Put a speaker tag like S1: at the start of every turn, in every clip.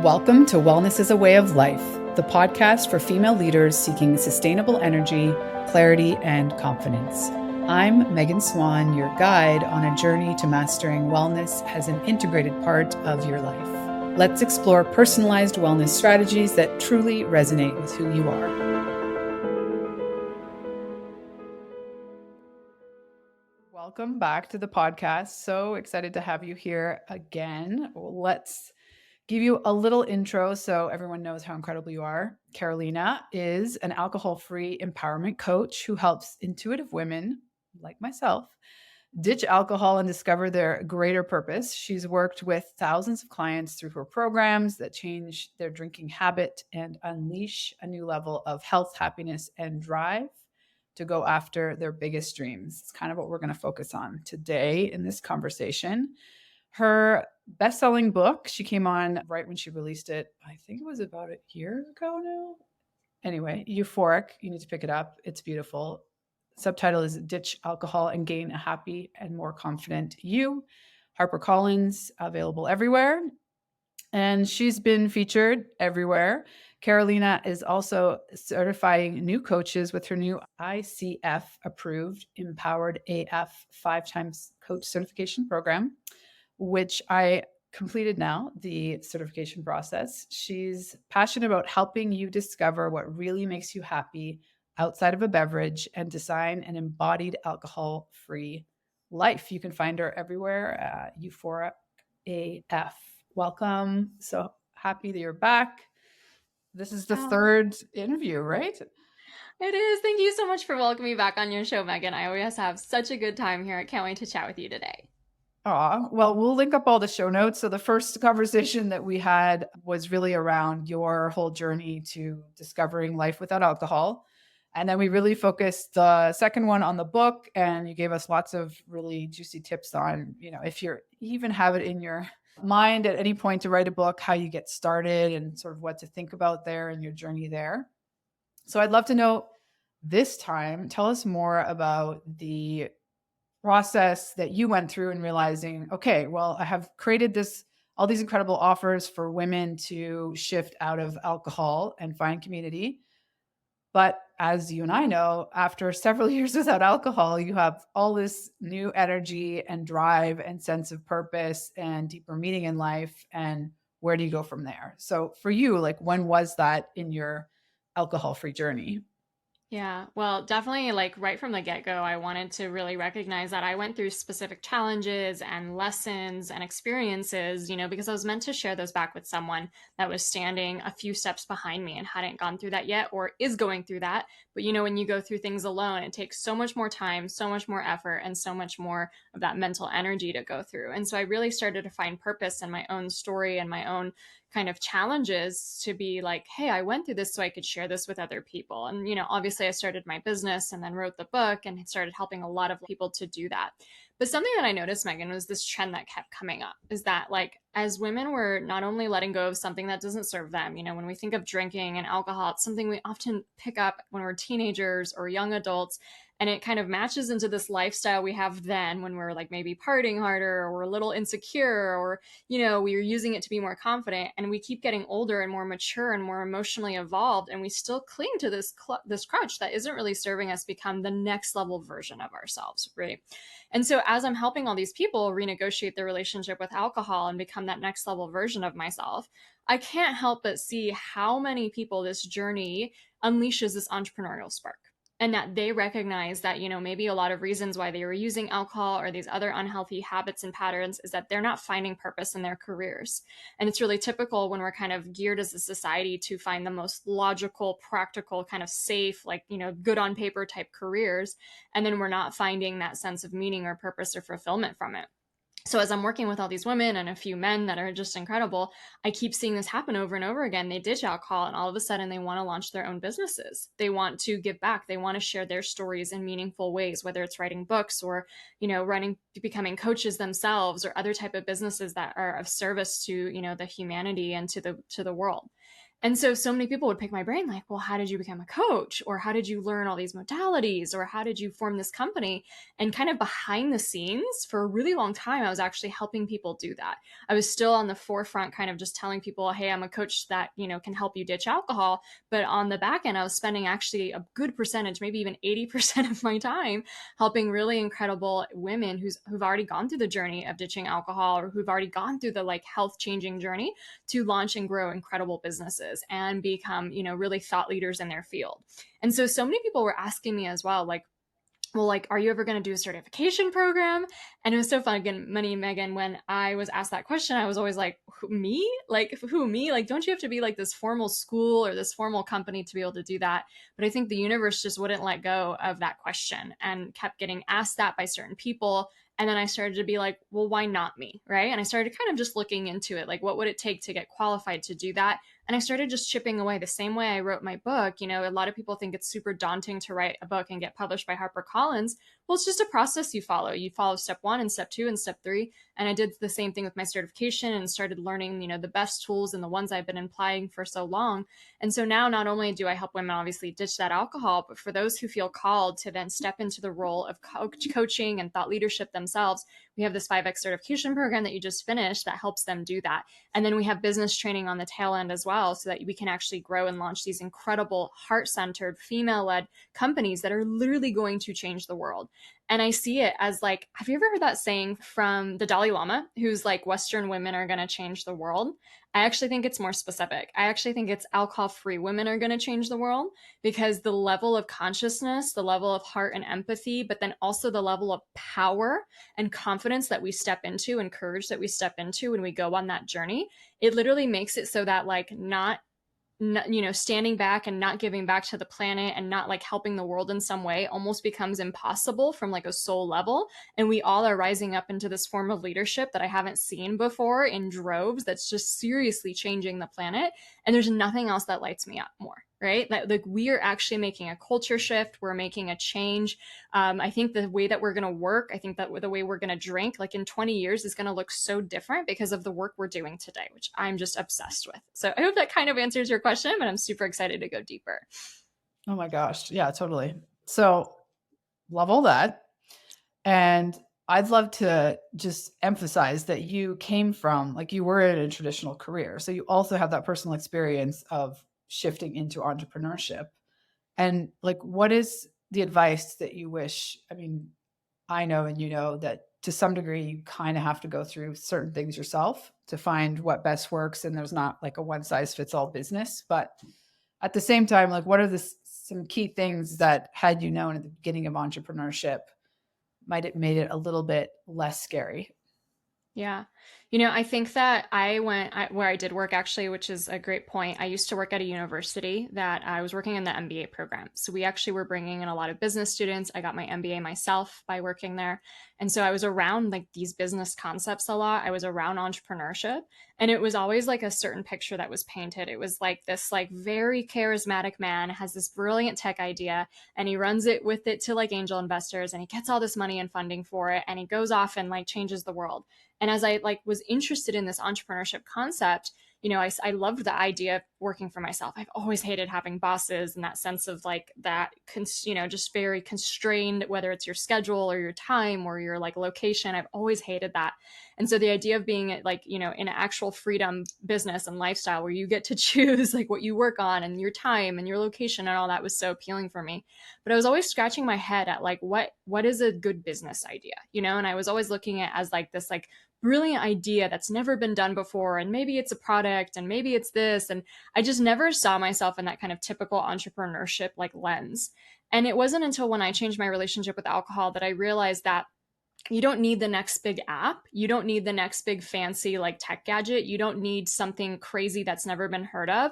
S1: Welcome to Wellness is a Way of Life, the podcast for female leaders seeking sustainable energy, clarity, and confidence. I'm Megan Swan, your guide on a journey to mastering wellness as an integrated part of your life. Let's explore personalized wellness strategies that truly resonate with who you are. Welcome back to the podcast. So excited to have you here again. Let's give you a little intro so everyone knows how incredible you are. Karolina is an alcohol-free empowerment coach who helps intuitive women like myself ditch alcohol and discover their greater purpose. She's worked with thousands of clients through her programs that change their drinking habit and unleash a new level of health, happiness, and drive to go after their biggest dreams. It's kind of what we're going to focus on today in this conversation. Her best-selling book, she came on right when she released it. I think it was about a year ago now. Anyway, Euphoric. You need to pick it up. It's beautiful. Subtitle is Ditch Alcohol and Gain a Happy and More Confident You. HarperCollins, available everywhere. And she's been featured everywhere. Karolina is also certifying new coaches with her new ICF approved Empowered AF 5-times coach certification program, which I completed now, the certification process. She's passionate about helping you discover what really makes you happy outside of a beverage and design an embodied alcohol-free life. You can find her everywhere, Euphoric AF. Welcome. So happy that you're back. This is the third interview, right?
S2: It is. Thank you so much for welcoming me back on your show, Megan. I always have such a good time here. I can't wait to chat with you today.
S1: Well, we'll link up all the show notes. So the first conversation that we had was really around your whole journey to discovering life without alcohol. And then we really focused the second one on the book, and you gave us lots of really juicy tips on, if you even have it in your mind at any point to write a book, how you get started and sort of what to think about there and your journey there. So I'd love to know this time, tell us more about the process that you went through in realizing, okay, well, I have created all these incredible offers for women to shift out of alcohol and find community. But as you and I know, after several years without alcohol, you have all this new energy and drive and sense of purpose and deeper meaning in life. And where do you go from there? So for you, when was that in your alcohol-free journey?
S2: Yeah, well, definitely right from the get-go, I wanted to really recognize that I went through specific challenges and lessons and experiences, because I was meant to share those back with someone that was standing a few steps behind me and hadn't gone through that yet or is going through that. But when you go through things alone, it takes so much more time, so much more effort, and so much more of that mental energy to go through. And so I really started to find purpose in my own story and my own kind of challenges to be like, hey, I went through this so I could share this with other people. And, obviously I started my business and then wrote the book and started helping a lot of people to do that. But something that I noticed, Megan, was this trend that kept coming up is that as women, we're not only letting go of something that doesn't serve them, when we think of drinking and alcohol, it's something we often pick up when we're teenagers or young adults. And it kind of matches into this lifestyle we have then when we're maybe partying harder or we're a little insecure or, we are using it to be more confident. And we keep getting older and more mature and more emotionally evolved. And we still cling to this crutch that isn't really serving us become the next level version of ourselves, right? And so as I'm helping all these people renegotiate their relationship with alcohol and become that next level version of myself, I can't help but see how many people this journey unleashes this entrepreneurial spark. And that they recognize that, maybe a lot of reasons why they were using alcohol or these other unhealthy habits and patterns is that they're not finding purpose in their careers. And it's really typical when we're kind of geared as a society to find the most logical, practical, kind of safe, good on paper type careers. And then we're not finding that sense of meaning or purpose or fulfillment from it. So as I'm working with all these women and a few men that are just incredible, I keep seeing this happen over and over again. They ditch alcohol and all of a sudden they want to launch their own businesses. They want to give back. They want to share their stories in meaningful ways, whether it's writing books or, becoming coaches themselves or other type of businesses that are of service to, the humanity and to the world. And so many people would pick my brain like, well, how did you become a coach? Or how did you learn all these modalities? Or how did you form this company? And kind of behind the scenes for a really long time, I was actually helping people do that. I was still on the forefront, kind of just telling people, hey, I'm a coach that, can help you ditch alcohol. But on the back end, I was spending actually a good percentage, maybe even 80% of my time helping really incredible women who've already gone through the journey of ditching alcohol, or who've already gone through the like health changing journey to launch and grow incredible businesses and become, really thought leaders in their field. And so many people were asking me as well, like, well, like, are you ever going to do a certification program? And it was so fun. Again, Money Megan, when I was asked that question, I was always like, me? Like, who, me? Like, don't you have to be like this formal school or this formal company to be able to do that? But I think the universe just wouldn't let go of that question and kept getting asked that by certain people. And then I started to be like, well, why not me? Right. And I started kind of just looking into it. Like, what would it take to get qualified to do that? And I started just chipping away the same way I wrote my book. A lot of people think it's super daunting to write a book and get published by HarperCollins. Well, it's just a process you follow. You follow step 1 and step 2 and step 3. And I did the same thing with my certification and started learning, the best tools and the ones I've been applying for so long. And so now not only do I help women obviously ditch that alcohol, but for those who feel called to then step into the role of coaching and thought leadership themselves, we have this 5X certification program that you just finished that helps them do that. And then we have business training on the tail end as well, so that we can actually grow and launch these incredible heart-centered, female-led companies that are literally going to change the world. And I see it as like, have you ever heard that saying from the Dalai Lama, who's like, Western women are going to change the world? I actually think it's more specific. I actually think it's alcohol-free women are going to change the world, because the level of consciousness, the level of heart and empathy, but then also the level of power and confidence that we step into and courage that we step into when we go on that journey, it literally makes it so that like not standing back and not giving back to the planet and not like helping the world in some way almost becomes impossible from like a soul level. And we all are rising up into this form of leadership that I haven't seen before in droves, that's just seriously changing the planet. And there's nothing else that lights me up more. Right? That like we are actually making a culture shift. We're making a change. I think the way that we're going to work, I think that the way we're going to drink, like in 20 years, is going to look so different because of the work we're doing today, which I'm just obsessed with. So I hope that kind of answers your question, but I'm super excited to go deeper.
S1: Oh my gosh. Yeah, totally. So love all that. And I'd love to just emphasize that you came from, like, you were in a traditional career. So you also have that personal experience of shifting into entrepreneurship. And like, what is the advice that you wish? I mean, I know, and that to some degree, you kind of have to go through certain things yourself to find what best works. And there's not like a one size fits all business. But at the same time, like, what are some key things that, had you known at the beginning of entrepreneurship, might it made it a little bit less scary?
S2: Yeah. I think that where I did work actually, which is a great point. I used to work at a university that I was working in the MBA program. So we actually were bringing in a lot of business students. I got my MBA myself by working there. And so I was around like these business concepts a lot. I was around entrepreneurship, and it was always like a certain picture that was painted. It was like this like very charismatic man has this brilliant tech idea, and he runs it with it to like angel investors, and he gets all this money and funding for it, and he goes off and like changes the world. And as I like was interested in this entrepreneurship concept, I loved the idea of working for myself. I've always hated having bosses and that sense of like that, just very constrained, whether it's your schedule or your time or your like location. I've always hated that. And so the idea of being like, in an actual freedom business and lifestyle where you get to choose like what you work on and your time and your location and all that was so appealing for me. But I was always scratching my head at like, what is a good business idea, and I was always looking at as like this like brilliant idea that's never been done before, and maybe it's a product and maybe it's this, and I just never saw myself in that kind of typical entrepreneurship like lens. And it wasn't until when I changed my relationship with alcohol that I realized that you don't need the next big app, you don't need the next big fancy like tech gadget, you don't need something crazy that's never been heard of.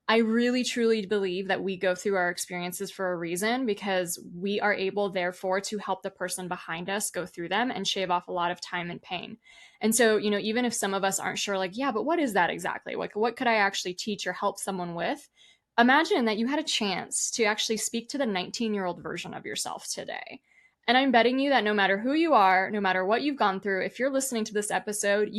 S2: I really truly believe that we go through our experiences for a reason, because we are able, therefore, to help the person behind us go through them and shave off a lot of time and pain. And so, even if some of us aren't sure, like, yeah, but what is that exactly? Like, what could I actually teach or help someone with? Imagine that you had a chance to actually speak to the 19-year-old version of yourself today And I'm betting you that no matter who you are, no matter what you've gone through, if you're listening to this episode,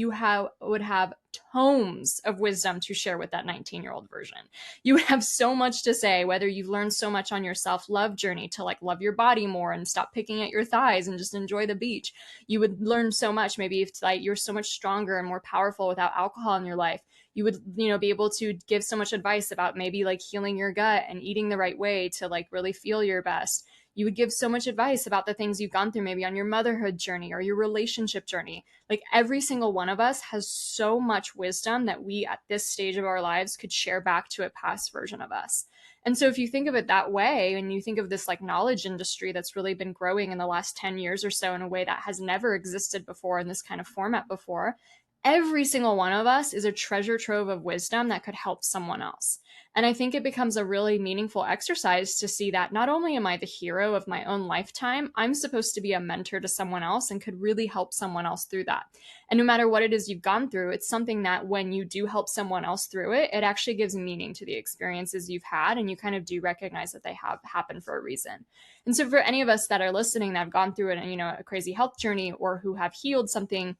S2: would have tomes of wisdom to share with that 19-year-old version. You would have so much to say, whether you've learned so much on your self-love journey to like love your body more and stop picking at your thighs and just enjoy the beach. You would learn so much, maybe if like you're so much stronger and more powerful without alcohol in your life. You would, be able to give so much advice about maybe like healing your gut and eating the right way to like really feel your best. You would give so much advice about the things you've gone through, maybe on your motherhood journey or your relationship journey. Like every single one of us has so much wisdom that we at this stage of our lives could share back to a past version of us. And so if you think of it that way, and you think of this like knowledge industry that's really been growing in the last 10 years or so in a way that has never existed before in this kind of format before, every single one of us is a treasure trove of wisdom that could help someone else. And I think it becomes a really meaningful exercise to see that not only am I the hero of my own lifetime, I'm supposed to be a mentor to someone else and could really help someone else through that. And no matter what it is you've gone through, it's something that when you do help someone else through it, it actually gives meaning to the experiences you've had. And you kind of do recognize that they have happened for a reason. And so for any of us that are listening that have gone through it, a crazy health journey or who have healed something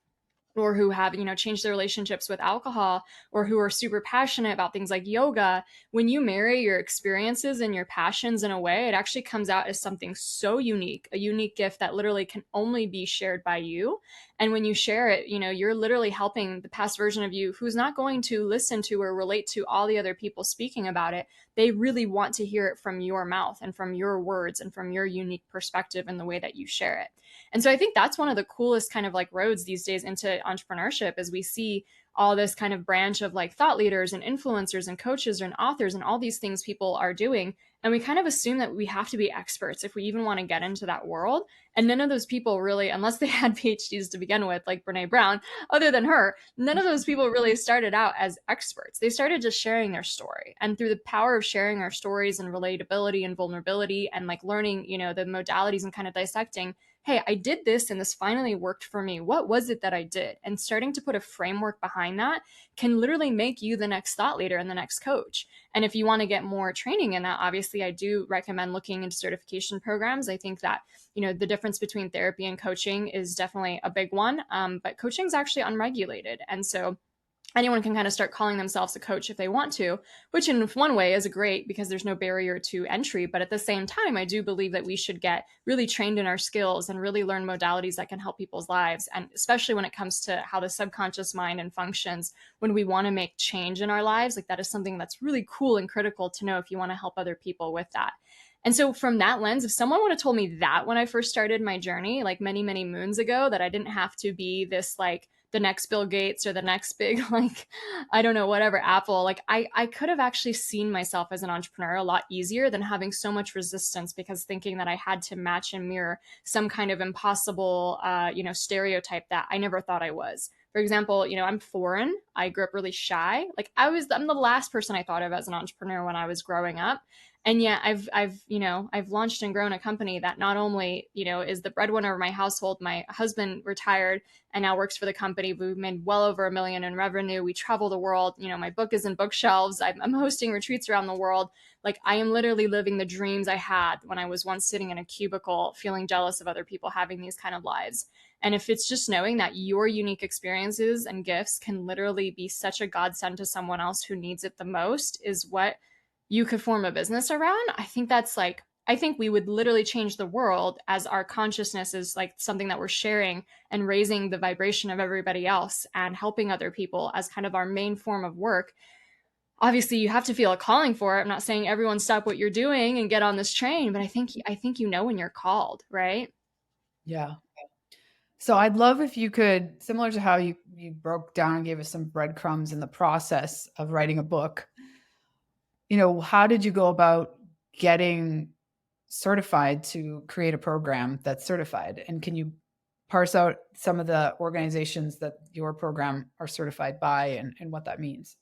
S2: or who have changed their relationships with alcohol or who are super passionate about things like yoga, when you marry your experiences and your passions in a way, it actually comes out as something so unique, a unique gift that literally can only be shared by you. And when you share it, you're literally helping the past version of you who's not going to listen to or relate to all the other people speaking about it. They really want to hear it from your mouth and from your words and from your unique perspective and the way that you share it. And so I think that's one of the coolest kind of like roads these days into entrepreneurship, is we see all this kind of branch of like thought leaders and influencers and coaches and authors and all these things people are doing. And we kind of assume that we have to be experts if we even want to get into that world. And none of those people really, unless they had PhDs to begin with, like Brene Brown, other than her, none of those people really started out as experts. They started just sharing their story. And through the power of sharing our stories and relatability and vulnerability and like learning, the modalities and kind of dissecting, hey, I did this and this finally worked for me. What was it that I did? And starting to put a framework behind that can literally make you the next thought leader and the next coach. And if you want to get more training in that, obviously, I do recommend looking into certification programs. I think that, the difference between therapy and coaching is definitely a big one. But coaching is actually unregulated. And so anyone can kind of start calling themselves a coach if they want to, which in one way is great because there's no barrier to entry. But at the same time, I do believe that we should get really trained in our skills and really learn modalities that can help people's lives. And especially when it comes to how the subconscious mind and functions when we want to make change in our lives, like that is something that's really cool and critical to know if you want to help other people with that. And so from that lens, if someone would have told me that when I first started my journey, like many, many moons ago, that I didn't have to be this like the next Bill Gates or the next big, like, I don't know, whatever, Apple, like I could have actually seen myself as an entrepreneur a lot easier than having so much resistance because thinking that I had to match and mirror some kind of impossible, stereotype that I never thought I was. For example, I'm foreign. I grew up really shy. Like I'm the last person I thought of as an entrepreneur when I was growing up. And yet I've launched and grown a company that not only, is the breadwinner of my household. My husband retired and now works for the company. We've made well over $1 million in revenue. We travel the world. My book is in bookshelves. I'm hosting retreats around the world. Like I am literally living the dreams I had when I was once sitting in a cubicle, feeling jealous of other people having these kind of lives. And if it's just knowing that your unique experiences and gifts can literally be such a godsend to someone else who needs it the most, is what you could form a business around. I think we would literally change the world as our consciousness is like something that we're sharing and raising the vibration of everybody else and helping other people as kind of our main form of work. Obviously, you have to feel a calling for it. I'm not saying everyone stop what you're doing and get on this train, but I think when you're called, right?
S1: Yeah. So I'd love if you could, similar to how you broke down and gave us some breadcrumbs in the process of writing a book, how did you go about getting certified to create a program that's certified? And can you parse out some of the organizations that your program are certified by and what that means?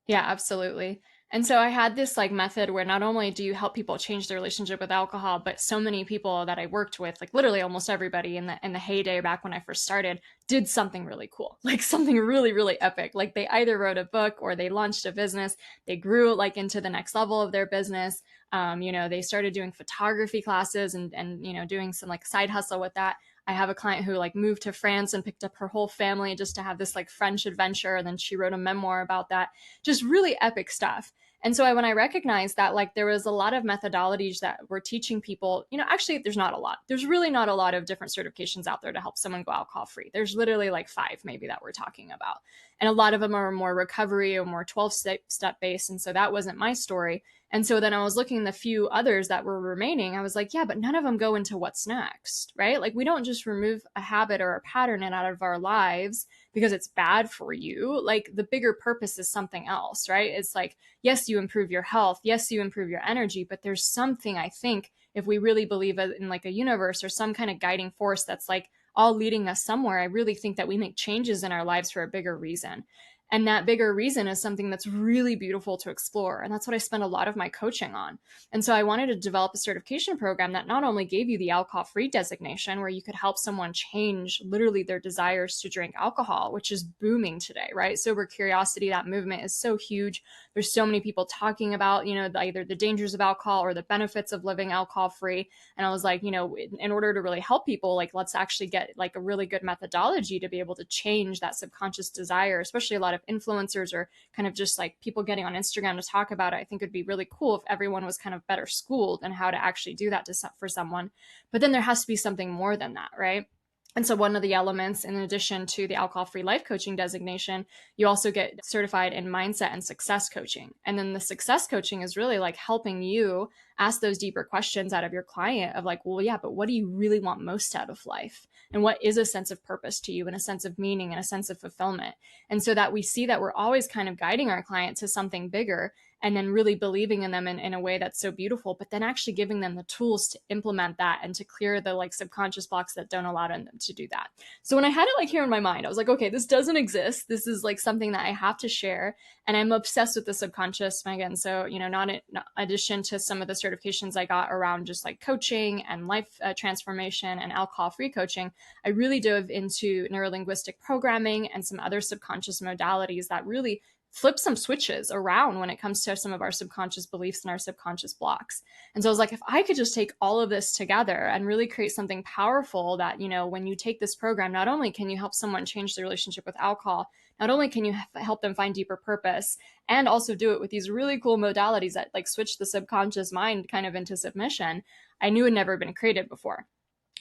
S2: Yeah, absolutely. And so I had this like method where not only do you help people change their relationship with alcohol, but so many people that I worked with, like literally almost everybody in the heyday back when I first started, did something really cool, like something really, really epic. Like they either wrote a book or they launched a business, they grew like into the next level of their business. They started doing photography classes and doing some like side hustle with that. I have a client who like moved to France and picked up her whole family just to have this like French adventure. And then she wrote a memoir about that. Just really epic stuff. And so when I recognized that like there was a lot of methodologies that were teaching people, actually there's not a lot. There's really not a lot of different certifications out there to help someone go alcohol free. There's literally like 5 maybe that we're talking about. And a lot of them are more recovery or more 12-step based. And so that wasn't my story. And so then I was looking at the few others that were remaining. I was like, yeah, but none of them go into what's next, right? Like we don't just remove a habit or a pattern out of our lives because it's bad for you. Like the bigger purpose is something else, right? It's like, yes, you improve your health. Yes, you improve your energy, but there's something I think if we really believe in like a universe or some kind of guiding force that's like all leading us somewhere, I really think that we make changes in our lives for a bigger reason. And that bigger reason is something that's really beautiful to explore. And that's what I spend a lot of my coaching on. And so I wanted to develop a certification program that not only gave you the alcohol free designation, where you could help someone change literally their desires to drink alcohol, which is booming today, right? Sober curiosity, that movement is so huge. There's so many people talking about, either the dangers of alcohol or the benefits of living alcohol free. And I was like, in order to really help people, like, let's actually get like a really good methodology to be able to change that subconscious desire, especially a lot of influencers or kind of just like people getting on Instagram to talk about it. I think it'd be really cool if everyone was kind of better schooled in how to actually do that for someone. But then there has to be something more than that, right? And so one of the elements, in addition to the alcohol-free life coaching designation, you also get certified in mindset and success coaching. And then the success coaching is really like helping you ask those deeper questions out of your client of like, well, yeah, but what do you really want most out of life? And what is a sense of purpose to you and a sense of meaning and a sense of fulfillment? And so that we see that we're always kind of guiding our client to something bigger and then really believing in them in a way that's so beautiful, but then actually giving them the tools to implement that and to clear the like subconscious blocks that don't allow them to do that. So when I had it like here in my mind, I was like, okay, this doesn't exist. This is like something that I have to share. And I'm obsessed with the subconscious, Megan. So, not in addition to some of the certifications I got around just like coaching and life transformation and alcohol-free coaching, I really dove into neurolinguistic programming and some other subconscious modalities that really flip some switches around when it comes to some of our subconscious beliefs and our subconscious blocks. And so I was like, if I could just take all of this together and really create something powerful that, when you take this program, not only can you help someone change their relationship with alcohol, not only can you help them find deeper purpose and also do it with these really cool modalities that like switch the subconscious mind kind of into submission, I knew had never been created before.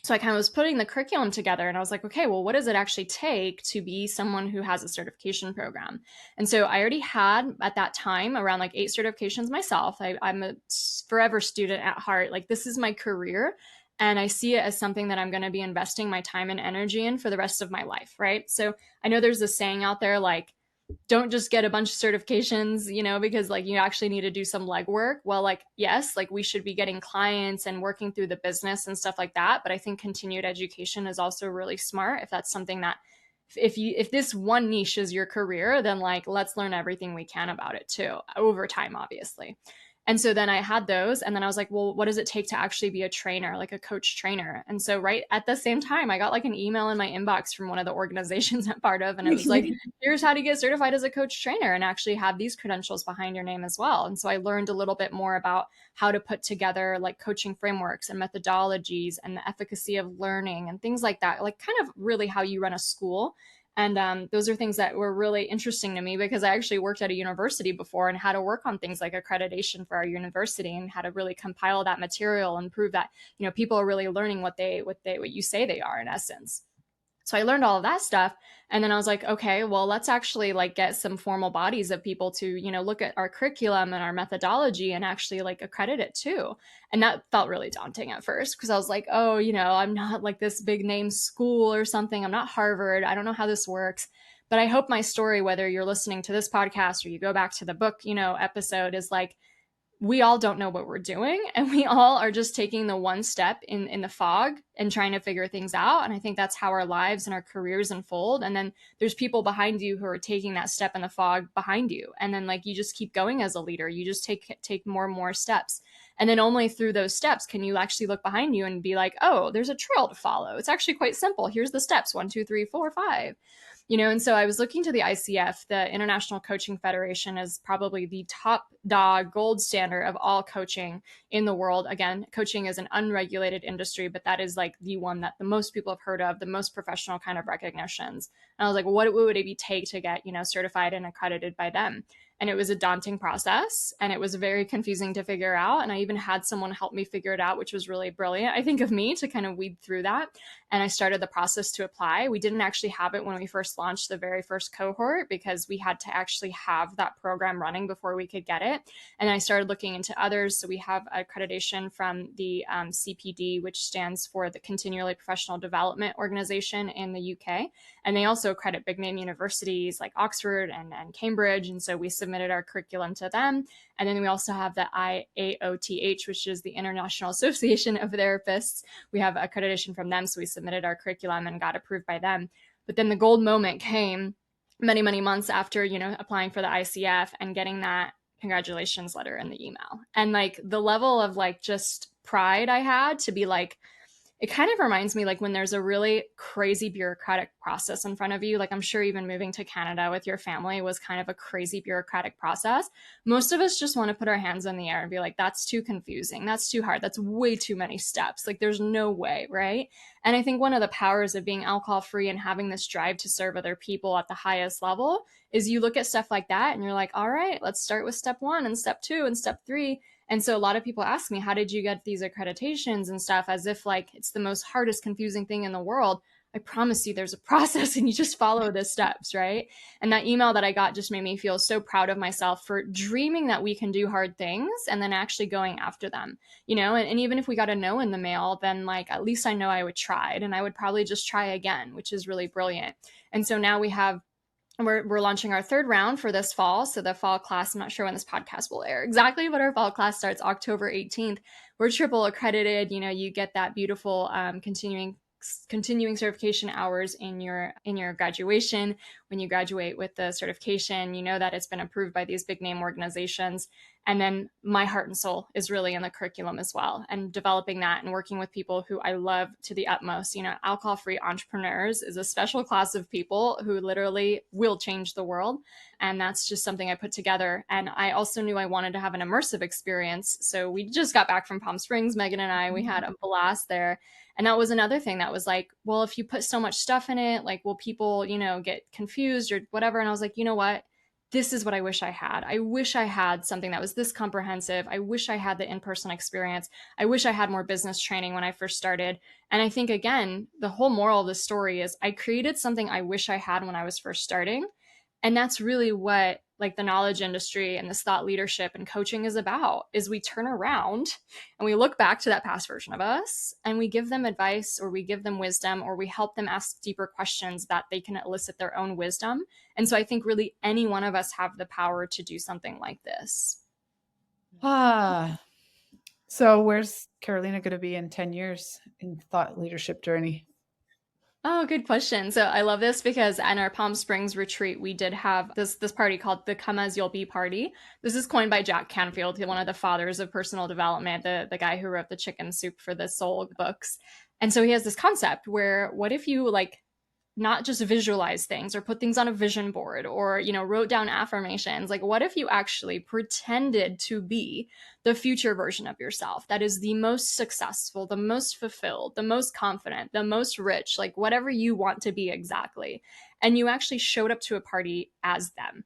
S2: So I kind of was putting the curriculum together and I was like, okay, well, what does it actually take to be someone who has a certification program? And so I already had at that time around like 8 certifications myself. I'm a forever student at heart. Like this is my career. And I see it as something that I'm going to be investing my time and energy in for the rest of my life. Right. So I know there's this saying out there, like, don't just get a bunch of certifications, because like you actually need to do some legwork. Well, like, yes, like we should be getting clients and working through the business and stuff like that. But I think continued education is also really smart if that's something that if this one niche is your career, then like let's learn everything we can about it too over time, obviously. And so then I had those. And then I was like, well, what does it take to actually be a trainer, like a coach trainer? And so right at the same time, I got like an email in my inbox from one of the organizations I'm part of. And it was like, here's how to get certified as a coach trainer and actually have these credentials behind your name as well. And so I learned a little bit more about how to put together like coaching frameworks and methodologies and the efficacy of learning and things like that, like kind of really how you run a school. And those are things that were really interesting to me because I actually worked at a university before and had to work on things like accreditation for our university and how to really compile that material and prove that, people are really learning what you say they are in essence. So I learned all of that stuff. And then I was like, okay, well, let's actually like get some formal bodies of people to, look at our curriculum and our methodology and actually like accredit it too. And that felt really daunting at first because I was like, oh, I'm not like this big name school or something. I'm not Harvard. I don't know how this works. But I hope my story, whether you're listening to this podcast or you go back to the book, episode, is like, we all don't know what we're doing, and we all are just taking the one step in the fog and trying to figure things out. And I think that's how our lives and our careers unfold. And then there's people behind you who are taking that step in the fog behind you, and then like you just keep going as a leader. You just take more and more steps, and then only through those steps can you actually look behind you and be like, oh, there's a trail to follow. It's actually quite simple. Here's the steps: 1, 2, 3, 4, 5. And so I was looking to the ICF. The International Coaching Federation is probably the top dog gold standard of all coaching in the world. Again, coaching is an unregulated industry, but that is like the one that the most people have heard of, the most professional kind of recognitions. And I was like, what would it take to get, certified and accredited by them? And it was a daunting process, and it was very confusing to figure out. And I even had someone help me figure it out, which was really brilliant, I think, of me to kind of weed through that. And I started the process to apply. We didn't actually have it when we first launched the very first cohort, because we had to actually have that program running before we could get it. And I started looking into others. So we have accreditation from the CPD, which stands for the Continually Professional Development Organization in the UK. And they also accredit big name universities like Oxford and Cambridge. And so we submitted our curriculum to them. And then we also have the IAOTH, which is the International Association of Therapists. We have accreditation from them. So we submitted our curriculum and got approved by them. But then the gold moment came many, many months after, applying for the ICF and getting that congratulations letter in the email. And like the level of like just pride I had to be like, it kind of reminds me like when there's a really crazy bureaucratic process in front of you. Like I'm sure even moving to Canada with your family was kind of a crazy bureaucratic process. Most of us just want to put our hands in the air and be like, that's too confusing. That's too hard. That's way too many steps. Like there's no way, right? And I think one of the powers of being alcohol free and having this drive to serve other people at the highest level is you look at stuff like that and you're like, all right, let's start with step 1 and step 2 and step 3. And so a lot of people ask me, how did you get these accreditations and stuff, as if like it's the most hardest, confusing thing in the world. I promise you there's a process and you just follow the steps, right? And that email that I got just made me feel so proud of myself for dreaming that we can do hard things and then actually going after them, and even if we got a no in the mail, then like at least I know I would try and I would probably just try again, which is really brilliant. And so now we're launching our third round for this fall. So the fall class, I'm not sure when this podcast will air exactly, but our fall class starts October 18th. We're triple accredited. You get that beautiful continuing certification hours in your graduation. When you graduate with the certification, you know that it's been approved by these big name organizations. And then my heart and soul is really in the curriculum as well, and developing that and working with people who I love to the utmost. Alcohol-free entrepreneurs is a special class of people who literally will change the world. And that's just something I put together. And I also knew I wanted to have an immersive experience. So we just got back from Palm Springs, Megan and I, we had a blast there. And that was another thing that was like, well, if you put so much stuff in it, like, will people, get confused or whatever? And I was like, you know what? This is what I wish I had. I wish I had something that was this comprehensive. I wish I had the in-person experience. I wish I had more business training when I first started. And I think, again, the whole moral of the story is I created something I wish I had when I was first starting. And that's really what like the knowledge industry and this thought leadership and coaching is about, is we turn around and we look back to that past version of us and we give them advice, or we give them wisdom, or we help them ask deeper questions that they can elicit their own wisdom. And so I think really any one of us have the power to do something like this.
S1: So where's Karolina going to be in 10 years in thought leadership journey?
S2: Oh, good question. So I love this because at our Palm Springs retreat, we did have this party called the Come As You'll Be party. This is coined by Jack Canfield, one of the fathers of personal development, the guy who wrote the Chicken Soup for the Soul books. And so he has this concept where, what if you like not just visualize things or put things on a vision board, or wrote down affirmations? Like, what if you actually pretended to be the future version of yourself that is the most successful, the most fulfilled, the most confident, the most rich, like whatever you want to be exactly, and you actually showed up to a party as them?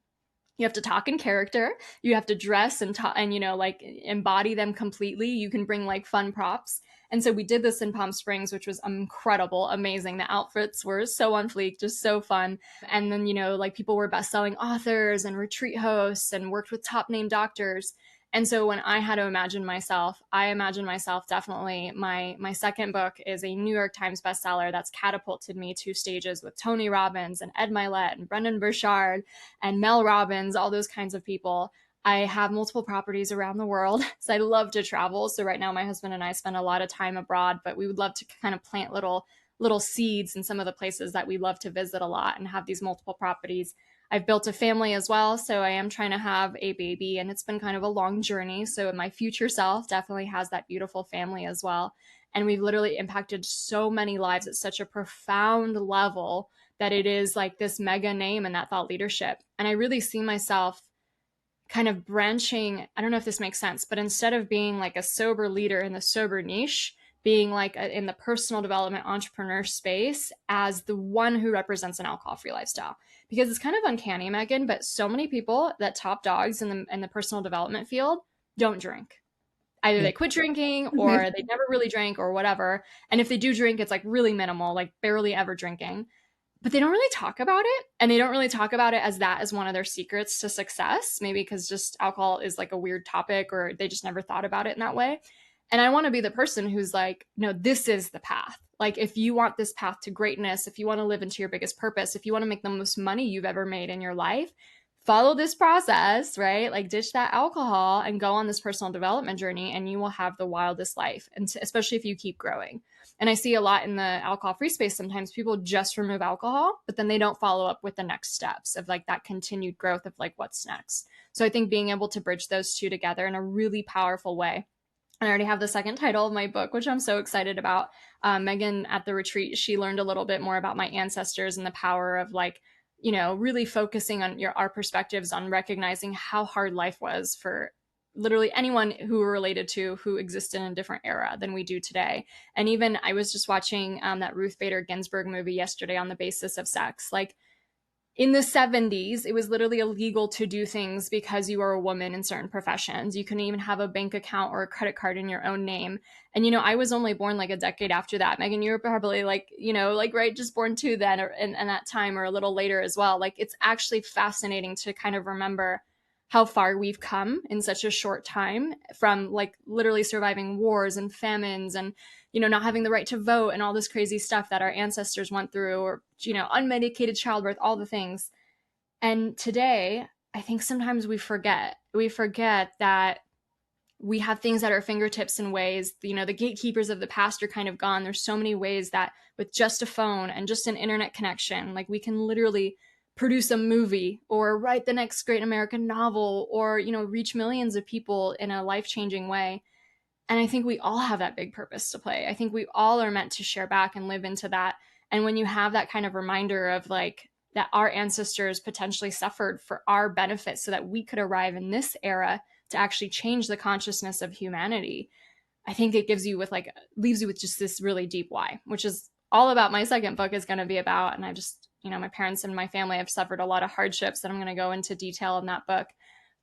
S2: You have to talk in character, you have to dress and talk and like embody them completely. You can bring like fun props. And so we did this in Palm Springs, which was incredible, amazing. The outfits were so on fleek, just so fun. And then, like people were best-selling authors and retreat hosts and worked with top name doctors. And so when I had to imagine myself, I imagined myself definitely. My second book is a New York Times bestseller that's catapulted me to stages with Tony Robbins and Ed Milet and Brendan Burchard and Mel Robbins, all those kinds of people. I have multiple properties around the world. So I love to travel. So right now my husband and I spend a lot of time abroad, but we would love to kind of plant little seeds in some of the places that we love to visit a lot and have these multiple properties. I've built a family as well, so I am trying to have a baby, and it's been kind of a long journey. So my future self definitely has that beautiful family as well. And we've literally impacted so many lives at such a profound level that it is like this mega name in that thought leadership. And I really see myself kind of branching. I don't know if this makes sense, but instead of being like a sober leader in the sober niche, being like in the personal development entrepreneur space as the one who represents an alcohol free lifestyle. Because it's kind of uncanny, Megan, but so many people that top dogs in the personal development field don't drink. Either
S1: Yeah.
S2: they quit drinking or they never really drank or whatever. And if they do drink, it's like really minimal, like barely ever drinking, but they don't really talk about it, and they don't really talk about it as that as one of their secrets to success, maybe because just alcohol is like a weird topic or they just never thought about it in that way. And I want to be the person who's like, no, this is the path. Like, if you want this path to greatness, if you want to live into your biggest purpose, if you want to make the most money you've ever made in your life, follow this process, right? Like, ditch that alcohol and go on this personal development journey, and you will have the wildest life. And especially if you keep growing. And I see a lot in the alcohol free space. Sometimes people just remove alcohol, but then they don't follow up with the next steps of like that continued growth of like what's next. So I think being able to bridge those two together in a really powerful way. I already have the second title of my book, which I'm so excited about. Megan at the retreat, she learned a little bit more about my ancestors and the power of like, really focusing on our perspectives on recognizing how hard life was for literally anyone who we're related to who existed in a different era than we do today. And even I was just watching that Ruth Bader Ginsburg movie yesterday on the basis of sex. Like, in the 70s, it was literally illegal to do things because you were a woman in certain professions. You couldn't even have a bank account or a credit card in your own name. And, I was only born like a decade after that. Megan, you were probably like, like, right, just born too then, or in that time or a little later as well. Like, it's actually fascinating to kind of remember how far we've come in such a short time from like literally surviving wars and famines and not having the right to vote and all this crazy stuff that our ancestors went through, or, unmedicated childbirth, all the things. And today, I think sometimes we forget. We forget that we have things at our fingertips in ways, the gatekeepers of the past are kind of gone. There's so many ways that with just a phone and just an internet connection, like we can literally produce a movie or write the next great American novel or, reach millions of people in a life-changing way. And I think we all have that big purpose to play. I think we all are meant to share back and live into that. And when you have that kind of reminder of like that our ancestors potentially suffered for our benefit so that we could arrive in this era to actually change the consciousness of humanity, I think it leaves you with just this really deep why, which is all about my second book is going to be about. And I just, my parents and my family have suffered a lot of hardships that I'm going to go into detail in that book.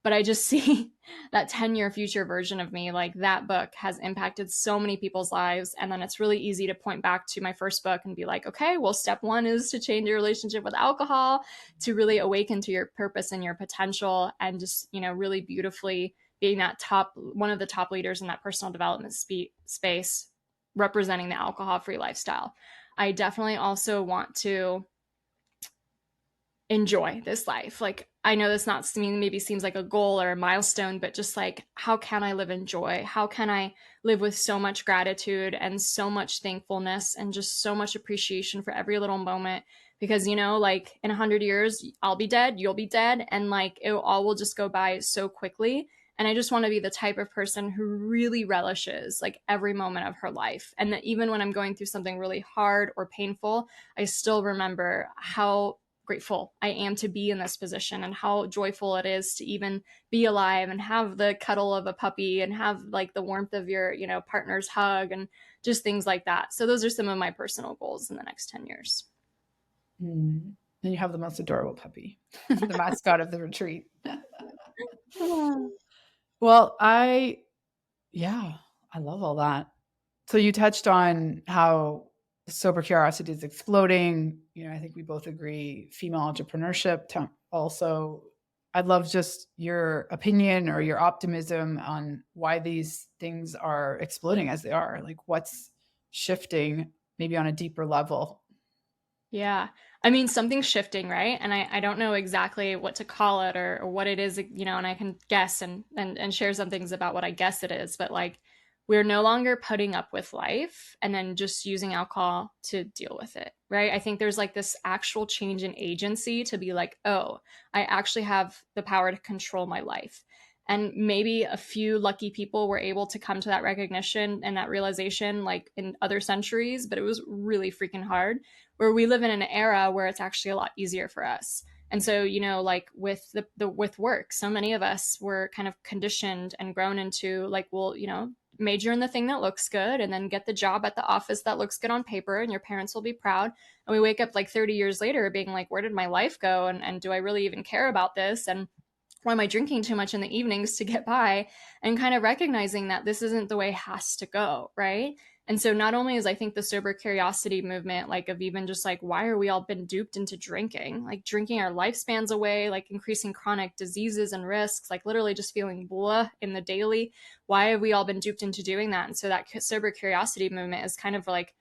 S2: But I just see that 10-year future version of me, like that book has impacted so many people's lives. And then it's really easy to point back to my first book and be like, okay, well, step one is to change your relationship with alcohol, to really awaken to your purpose and your potential, and just, really beautifully being one of the top leaders in that personal development space, representing the alcohol free lifestyle. I definitely also want to enjoy this life. Like, I know this not maybe seems like a goal or a milestone, but just like, how can I live in joy? How can I live with so much gratitude and so much thankfulness and just so much appreciation for every little moment? Because, like in 100 years, I'll be dead, you'll be dead, and like it all will just go by so quickly. And I just want to be the type of person who really relishes like every moment of her life. And that even when I'm going through something really hard or painful, I still remember how grateful I am to be in this position and how joyful it is to even be alive and have the cuddle of a puppy and have like the warmth of your, partner's hug and just things like that. So those are some of my personal goals in the next 10 years.
S1: And you have the most adorable puppy, the mascot of the retreat. Well, I love all that. So you touched on how sober curiosity is exploding. I think we both agree female entrepreneurship also. I'd love just your opinion or your optimism on why these things are exploding as they are. Like, what's shifting maybe on a deeper level?
S2: Yeah. I mean, something's shifting, right? And I don't know exactly what to call it or what it is, and I can guess and share some things about what I guess it is, but like we're no longer putting up with life and then just using alcohol to deal with it, right? I think there's like this actual change in agency to be like, oh, I actually have the power to control my life. And maybe a few lucky people were able to come to that recognition and that realization like in other centuries, but it was really freaking hard where we live in an era where it's actually a lot easier for us. And so, like with the with work, so many of us were kind of conditioned and grown into like, well, major in the thing that looks good and then get the job at the office that looks good on paper and your parents will be proud. And we wake up like 30 years later being like, where did my life go? And do I really even care about this? And why am I drinking too much in the evenings to get by? And kind of recognizing that this isn't the way it has to go, right? And so not only is I think the sober curiosity movement like of even just like why are we all been duped into drinking, like drinking our lifespans away, like increasing chronic diseases and risks, like literally just feeling blah in the daily. Why have we all been duped into doing that? And so that sober curiosity movement is kind of like,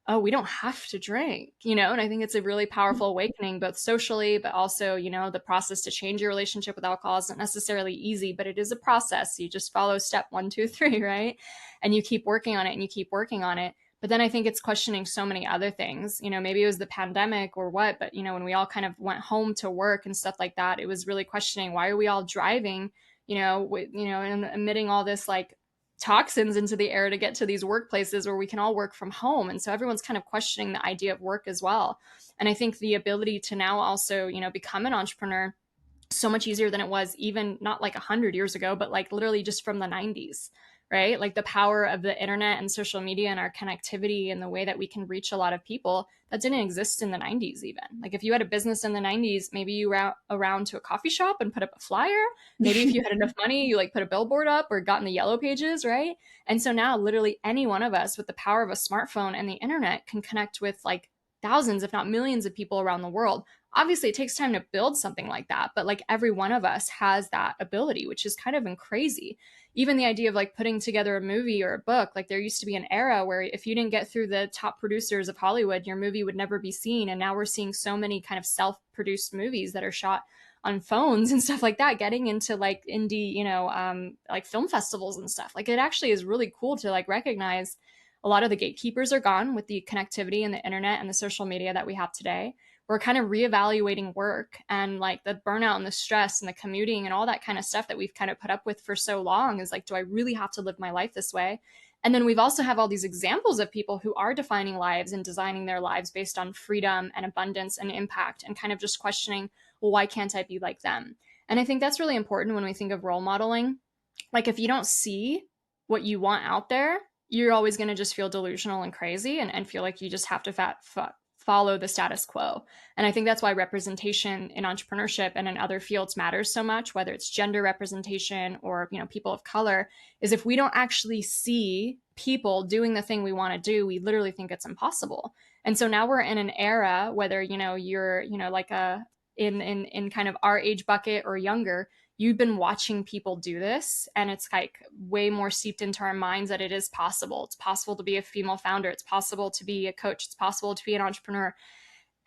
S2: oh, we don't have to drink, and I think it's a really powerful awakening, both socially, but also, the process to change your relationship with alcohol isn't necessarily easy, but it is a process. You just follow step 1, 2, 3, right? And you keep working on it and you keep working on it. But then I think it's questioning so many other things. Maybe it was the pandemic or what, but when we all kind of went home to work and stuff like that, it was really questioning why are we all driving, and emitting all this like toxins into the air to get to these workplaces where we can all work from home. And so everyone's kind of questioning the idea of work as well. And I think the ability to now also, become an entrepreneur so much easier than it was even not like 100 years ago, but like literally just from the 90s, right? Like the power of the internet and social media and our connectivity and the way that we can reach a lot of people that didn't exist in the 90s even. Like if you had a business in the 90s, maybe you went around to a coffee shop and put up a flyer. Maybe if you had enough money, you like put a billboard up or got in the yellow pages, right? And so now literally any one of us with the power of a smartphone and the internet can connect with like thousands, if not millions of people around the world. Obviously it takes time to build something like that, but like every one of us has that ability, which is kind of crazy. Even the idea of like putting together a movie or a book, like there used to be an era where if you didn't get through the top producers of Hollywood, your movie would never be seen. And now we're seeing so many kind of self-produced movies that are shot on phones and stuff like that, getting into like indie, like film festivals and stuff. Like it actually is really cool to like recognize a lot of the gatekeepers are gone with the connectivity and the internet and the social media that we have today. We're kind of reevaluating work and like the burnout and the stress and the commuting and all that kind of stuff that we've kind of put up with for so long is like, do I really have to live my life this way? And then we've also have all these examples of people who are defining lives and designing their lives based on freedom and abundance and impact and kind of just questioning, well, why can't I be like them? And I think that's really important when we think of role modeling. Like if you don't see what you want out there, you're always going to just feel delusional and crazy and feel like you just have to follow the status quo. And I think that's why representation in entrepreneurship and in other fields matters so much, whether it's gender representation or, people of color, is if we don't actually see people doing the thing we want to do, we literally think it's impossible. And so now we're in an era, whether, you're, like in kind of our age bucket or younger, you've been watching people do this and it's like way more seeped into our minds that it is possible. It's possible to be a female founder. It's possible to be a coach. It's possible to be an entrepreneur.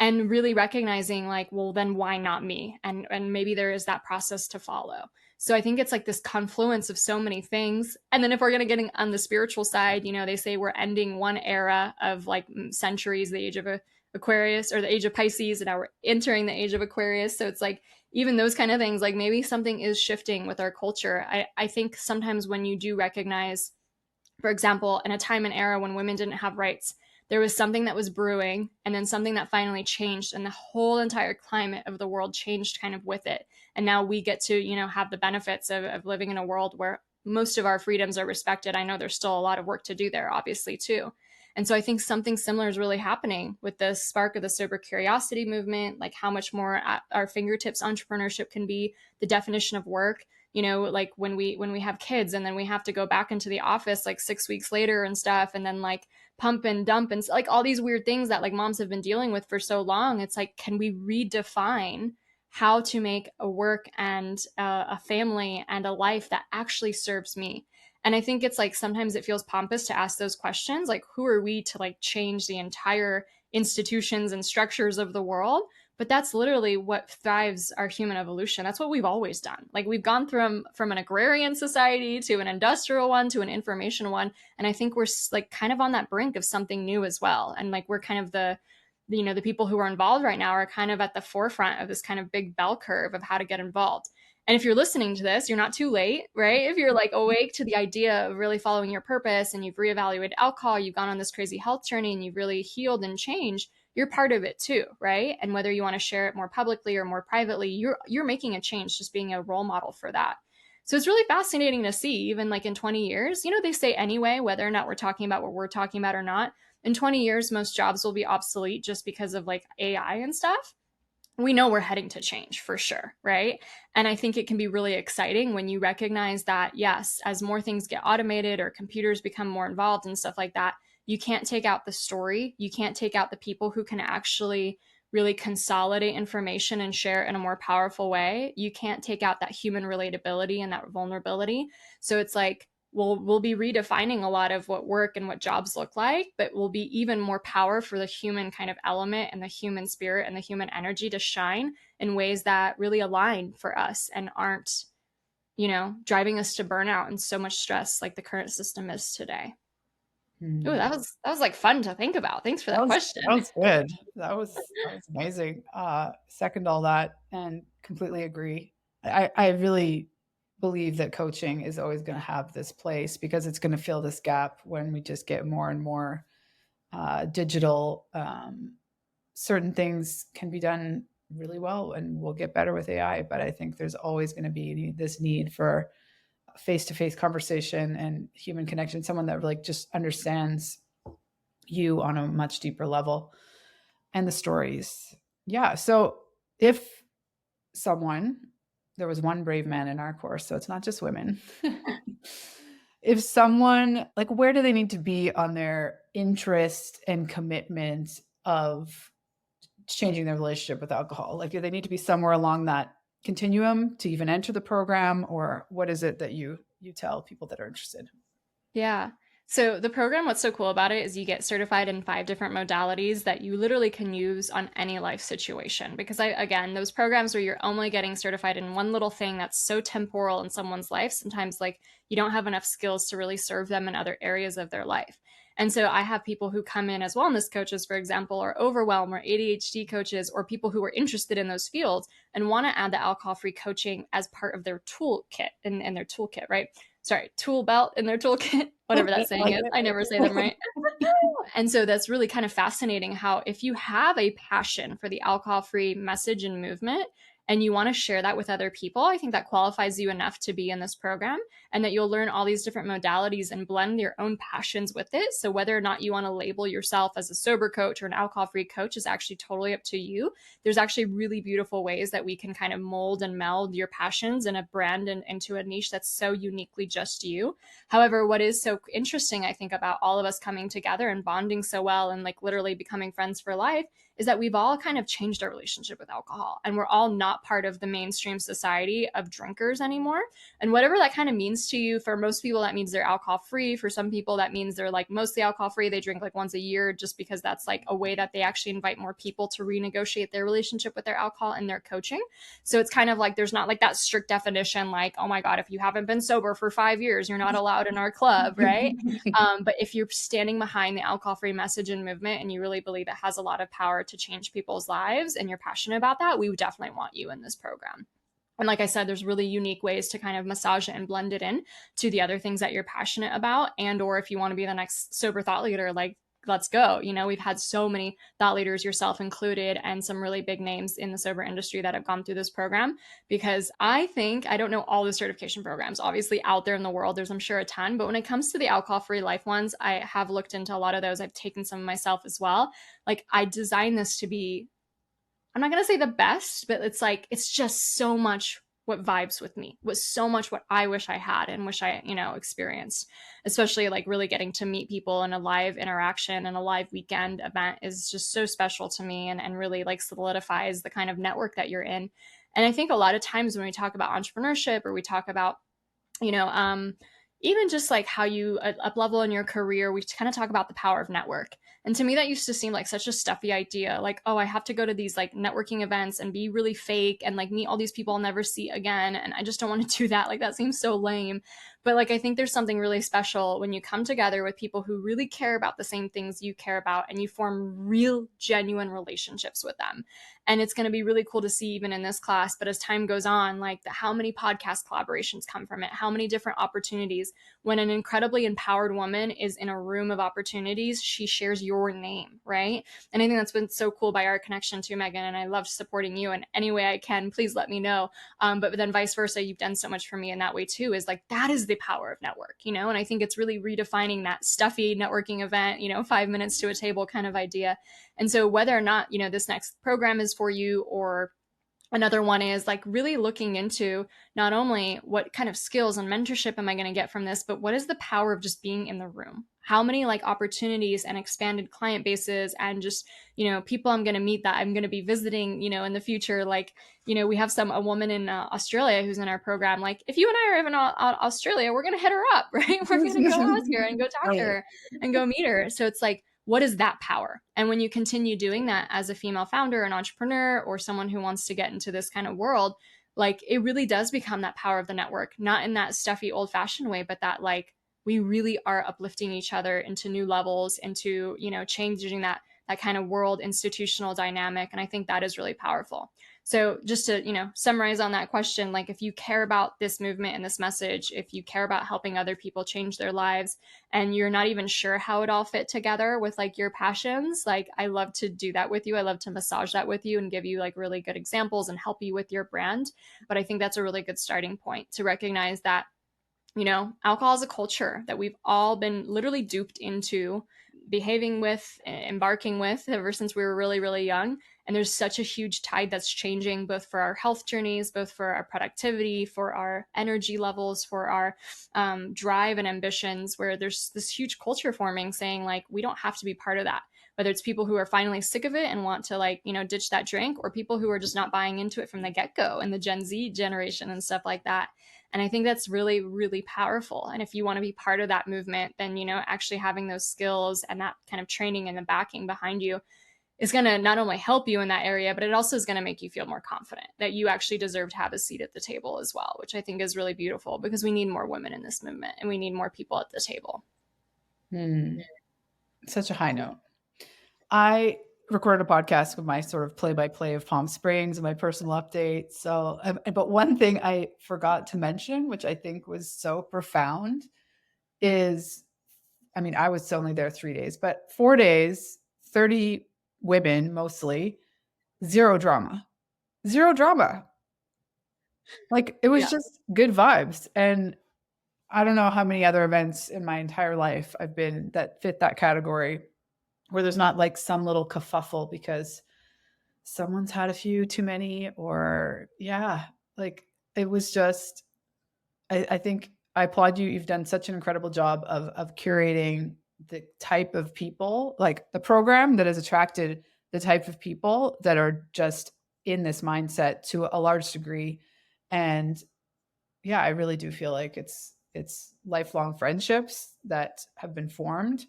S2: And really recognizing like, well, then why not me? And maybe there is that process to follow. So I think it's like this confluence of so many things. And then if we're going to get on the spiritual side, they say we're ending one era of like centuries, the age of Aquarius or the age of Pisces, and now we're entering the age of Aquarius. So it's like even those kind of things, like maybe something is shifting with our culture. I think sometimes when you do recognize, for example, in a time and era when women didn't have rights, there was something that was brewing and then something that finally changed and the whole entire climate of the world changed kind of with it. And now we get to, have the benefits of living in a world where most of our freedoms are respected. I know there's still a lot of work to do there, obviously, too. And so I think something similar is really happening with the spark of the sober curiosity movement, like how much more at our fingertips entrepreneurship can be, the definition of work. Like when we have kids and then we have to go back into the office like 6 weeks later and stuff, and then like pump and dump and like all these weird things that like moms have been dealing with for so long. It's like, can we redefine how to make a work and a family and a life that actually serves me? And I think it's like sometimes it feels pompous to ask those questions, like who are we to like change the entire institutions and structures of the world. But that's literally what thrives our human evolution. That's what we've always done. Like we've gone from an agrarian society to an industrial one to an information one. And I think we're like kind of on that brink of something new as well. And like we're kind of the people who are involved right now are kind of at the forefront of this kind of big bell curve of how to get involved. And if you're listening to this, you're not too late, right? If you're like awake to the idea of really following your purpose and you've reevaluated alcohol, you've gone on this crazy health journey and you've really healed and changed, you're part of it too, right? And whether you want to share it more publicly or more privately, you're making a change, just being a role model for that. So it's really fascinating to see, even like in 20 years, they say anyway, whether or not we're talking about what we're talking about or not, in 20 years, most jobs will be obsolete just because of like AI and stuff. We know we're heading to change for sure, right? And I think it can be really exciting when you recognize that, yes, as more things get automated or computers become more involved and stuff like that, you can't take out the story. You can't take out the people who can actually really consolidate information and share it in a more powerful way. You can't take out that human relatability and that vulnerability. So it's like, we'll be redefining a lot of what work and what jobs look like, but will be even more power for the human kind of element and the human spirit and the human energy to shine in ways that really align for us and aren't, driving us to burnout and so much stress like the current system is today. Oh,
S1: Hmm.
S2: that was like fun to think about. Thanks for that question.
S1: That was good. That was amazing. Second all that and completely agree. I really believe that coaching is always going to have this place because it's going to fill this gap when we just get more and more digital. Certain things can be done really well and we'll get better with AI, but I think there's always going to be this need for face-to-face conversation and human connection, someone that like just understands you on a much deeper level and the stories. Yeah. So if someone, there was one brave man in our course, so it's not just women. If someone, like, where do they need to be on their interest and commitment of changing their relationship with alcohol? Like, do they need to be somewhere along that continuum to even enter the program, or what is it that you tell people that are interested?
S2: Yeah. So the program, what's so cool about it is you get certified in 5 different modalities that you literally can use on any life situation. Because again, those programs where you're only getting certified in one little thing that's so temporal in someone's life, sometimes like you don't have enough skills to really serve them in other areas of their life. And so I have people who come in as wellness coaches, for example, or overwhelm or ADHD coaches, or people who are interested in those fields and want to add the alcohol-free coaching as part of their toolkit in their toolkit, right? Sorry, tool belt in their toolkit, whatever that saying is. I never say them right. And so that's really kind of fascinating how if you have a passion for the alcohol-free message and movement and you want to share that with other people, I think that qualifies you enough to be in this program, and that you'll learn all these different modalities and blend your own passions with it. So whether or not you want to label yourself as a sober coach or an alcohol-free coach is actually totally up to you. There's actually really beautiful ways that we can kind of mold and meld your passions and a brand and into a niche that's so uniquely just you. However, what is so interesting, I think, about all of us coming together and bonding so well and like literally becoming friends for life is that we've all kind of changed our relationship with alcohol, and we're all not part of the mainstream society of drinkers anymore. And whatever that kind of means to you, for most people, that means they're alcohol free. For some people, that means they're like mostly alcohol free. They drink like once a year just because that's like a way that they actually invite more people to renegotiate their relationship with their alcohol and their coaching. So it's kind of like there's not like that strict definition, like, oh my God, if you haven't been sober for 5 years, you're not allowed in our club, right? But if you're standing behind the alcohol free message and movement and you really believe it has a lot of power to change people's lives and you're passionate about that, we would definitely want you in this program. And like I said, there's really unique ways to kind of massage it and blend it in to the other things that you're passionate about. And or if you want to be the next sober thought leader, like, let's go. We've had so many thought leaders, yourself included, and some really big names in the sober industry that have gone through this program. Because I don't know all the certification programs obviously out there in the world. There's, I'm sure, a ton. But when it comes to the alcohol-free life ones, I have looked into a lot of those. I've taken some myself as well. Like, I designed this to be, I'm not going to say the best, but it's like, it's just so much what vibes with me, was so much what I wish I had and wish I, experienced, especially like really getting to meet people in a live interaction and a live weekend event is just so special to me, and really like solidifies the kind of network that you're in. And I think a lot of times when we talk about entrepreneurship or we talk about, you know, even just like how you up level in your career, we kind of talk about the power of network. And to me, that used to seem like such a stuffy idea. Like, oh, I have to go to these like networking events and be really fake and like meet all these people I'll never see again. And I just don't want to do that. Like, that seems so lame. But like, I think there's something really special when you come together with people who really care about the same things you care about and you form real, genuine relationships with them. And it's going to be really cool to see even in this class. But as time goes on, like how many podcast collaborations come from it, how many different opportunities. When an incredibly empowered woman is in a room of opportunities, she shares your name, right? And I think that's been so cool by our connection too, Megan. And I love supporting you in any way I can. Please let me know. But then vice versa, you've done so much for me in that way too, is like, that is the power of network, you know? And I think it's really redefining that stuffy networking event, you know, 5 minutes to a table kind of idea. And so whether or not, you know, this next program is for you or another one is like really looking into not only what kind of skills and mentorship am I going to get from this, but what is the power of just being in the room? How many like opportunities and expanded client bases and just, you know, people I'm going to meet that I'm going to be visiting, you know, in the future. Like, you know, we have a woman in Australia who's in our program. Like, if you and I are in Australia, we're going to hit her up, right? We're going to go out here and go talk to
S1: Right.
S2: her and go meet her. So it's like, what is that power? And when you continue doing that as a female founder, an entrepreneur, or someone who wants to get into this kind of world, like it really does become that power of the network, not in that stuffy old fashioned way, but that like we really are uplifting each other into new levels, into, you know, changing that kind of world institutional dynamic. And I think that is really powerful. So just to, you know, summarize on that question, like if you care about this movement and this message, if you care about helping other people change their lives and you're not even sure how it all fit together with like your passions, like I love to do that with you. I love to massage that with you and give you like really good examples and help you with your brand. But I think that's a really good starting point to recognize that, you know, alcohol is a culture that we've all been literally duped into behaving with, embarking with ever since we were really, really young. And there's such a huge tide that's changing both for our health journeys, both for our productivity, for our energy levels, for our drive and ambitions, where there's this huge culture forming saying, like, we don't have to be part of that. Whether it's people who are finally sick of it and want to, like, you know, ditch that drink, or people who are just not buying into it from the get go and the Gen Z generation and stuff like that. And I think that's really, really powerful. And if you want to be part of that movement, then, you know, actually having those skills and that kind of training and the backing behind you is going to not only help you in that area, but it also is going to make you feel more confident that you actually deserve to have a seat at the table as well, which I think is really beautiful because we need more women in this movement and we need more people at the table.
S1: Such a high note. I recorded a podcast with my sort of play-by-play of Palm Springs and my personal updates. So, but one thing I forgot to mention, which I think was so profound, is, I mean, I was only there 3 days, but 4 days, 30 women mostly, zero drama, zero drama. Like it was
S2: Yeah.
S1: just good vibes. And I don't know how many other events in my entire life I've been that fit that category where there's not like some little kerfuffle because someone's had a few too many, or yeah, like it was just, I think I applaud you. You've done such an incredible job of curating the type of people, like the program that has attracted the type of people that are just in this mindset to a large degree. And yeah, I really do feel like it's lifelong friendships that have been formed,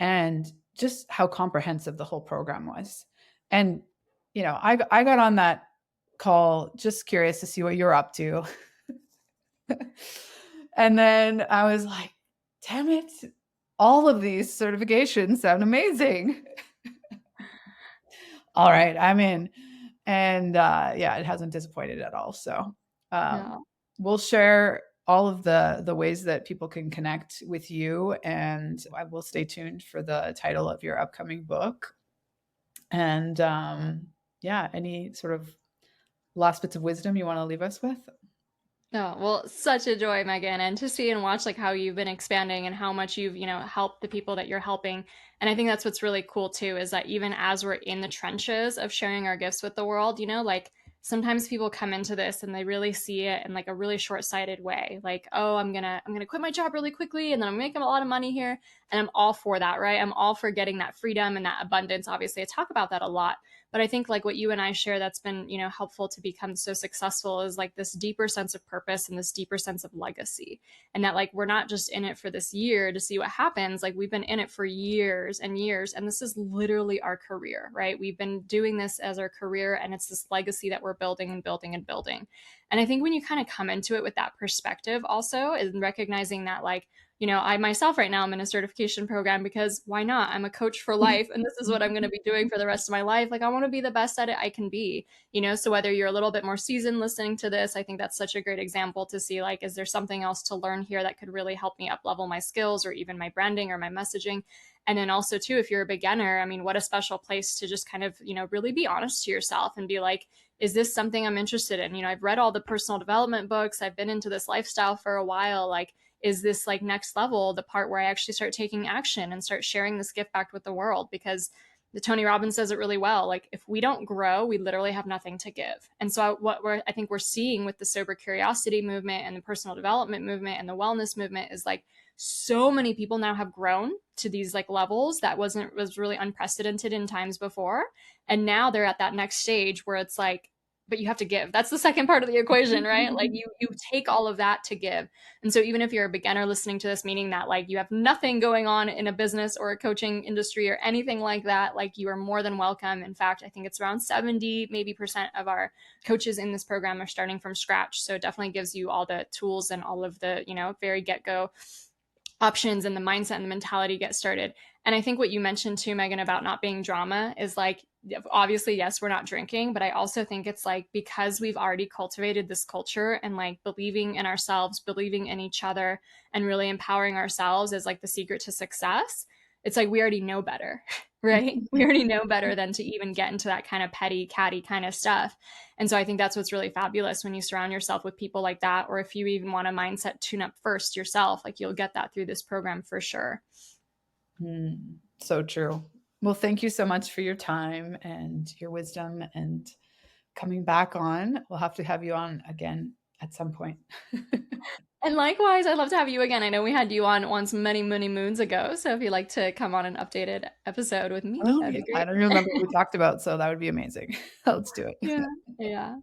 S1: and just how comprehensive the whole program was. And you know, I got on that call just curious to see what you're up to. And then I was like, damn it, all of these certifications sound amazing. All right, I'm in. And yeah, it hasn't disappointed at all. So
S2: Yeah.
S1: we'll share all of the ways that people can connect with you, and I will stay tuned for the title of your upcoming book. And yeah, any sort of last bits of wisdom you want to leave us with?
S2: Oh, well, such a joy, Megan, and to see and watch like how you've been expanding and how much you've, you know, helped the people that you're helping. And I think that's what's really cool too, is that even as we're in the trenches of sharing our gifts with the world, you know, like sometimes people come into this and they really see it in like a really short-sighted way. Like, oh, I'm gonna quit my job really quickly and then I'm making a lot of money here. And I'm all for that, right? I'm all for getting that freedom and that abundance. Obviously, I talk about that a lot. But I think like what you and I share that's been, helpful to become so successful is like this deeper sense of purpose and this deeper sense of legacy. And that like we're not just in it for this year to see what happens. Like we've been in it for years and years. And this is literally our career, right? We've been doing this as our career, and it's this legacy that we're building and building and building. And I think when you kind of come into it with that perspective also, and recognizing that like, I myself right now I'm in a certification program because why not? I'm a coach for life, and this is what I'm going to be doing for the rest of my life. Like I want to be the best at it I can be, so whether you're a little bit more seasoned listening to this, I think that's such a great example to see like, is there something else to learn here that could really help me up level my skills or even my branding or my messaging? And then also too, if you're a beginner, I mean, what a special place to just kind of, really be honest to yourself and be like, is this something I'm interested in? I've read all the personal development books. I've been into this lifestyle for a while. Like, is this like next level, the part where I actually start taking action and start sharing this gift back with the world? Because the Tony Robbins says it really well. Like if we don't grow, we literally have nothing to give. And so I think we're seeing with the sober curiosity movement and the personal development movement and the wellness movement is like so many people now have grown to these like levels that was really unprecedented in times before. And now they're at that next stage where it's like, but you have to give. That's the second part of the equation, right? Like you take all of that to give. And so even if you're a beginner listening to this, meaning that like you have nothing going on in a business or a coaching industry or anything like that, like you are more than welcome. In fact, I think it's around 70 maybe percent of our coaches in this program are starting from scratch. So it definitely gives you all the tools and all of the, very get-go options and the mindset and the mentality get started. And I think what you mentioned too, Megan, about not being drama is like, obviously, yes, we're not drinking, but I also think it's like, because we've already cultivated this culture and like believing in ourselves, believing in each other, and really empowering ourselves is like the secret to success. It's like, we already know better, right? We already know better than to even get into that kind of petty, catty kind of stuff. And so I think that's what's really fabulous when you surround yourself with people like that, or if you even want a mindset tune up first yourself, like you'll get that through this program for sure.
S1: So true. Well, thank you so much for your time and your wisdom and coming back on. We'll have to have you on again at some point.
S2: And likewise, I'd love to have you again. I know we had you on once many, many moons ago. So if you'd like to come on an updated episode with me, that'd be great.
S1: I don't remember what we talked about, so that would be amazing. Let's do it.
S2: Yeah.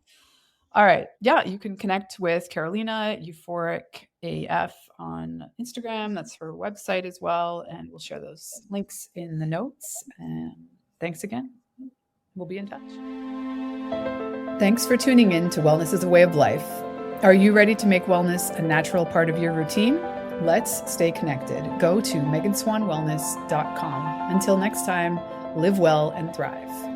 S1: All right. Yeah, you can connect with Karolina Euphoric AF on Instagram. That's her website as well. And we'll share those links in the notes. And thanks again. We'll be in touch. Thanks for tuning in to Wellness is a Way of Life. Are you ready to make wellness a natural part of your routine? Let's stay connected. Go to meganswanwellness.com. Until next time, live well and thrive.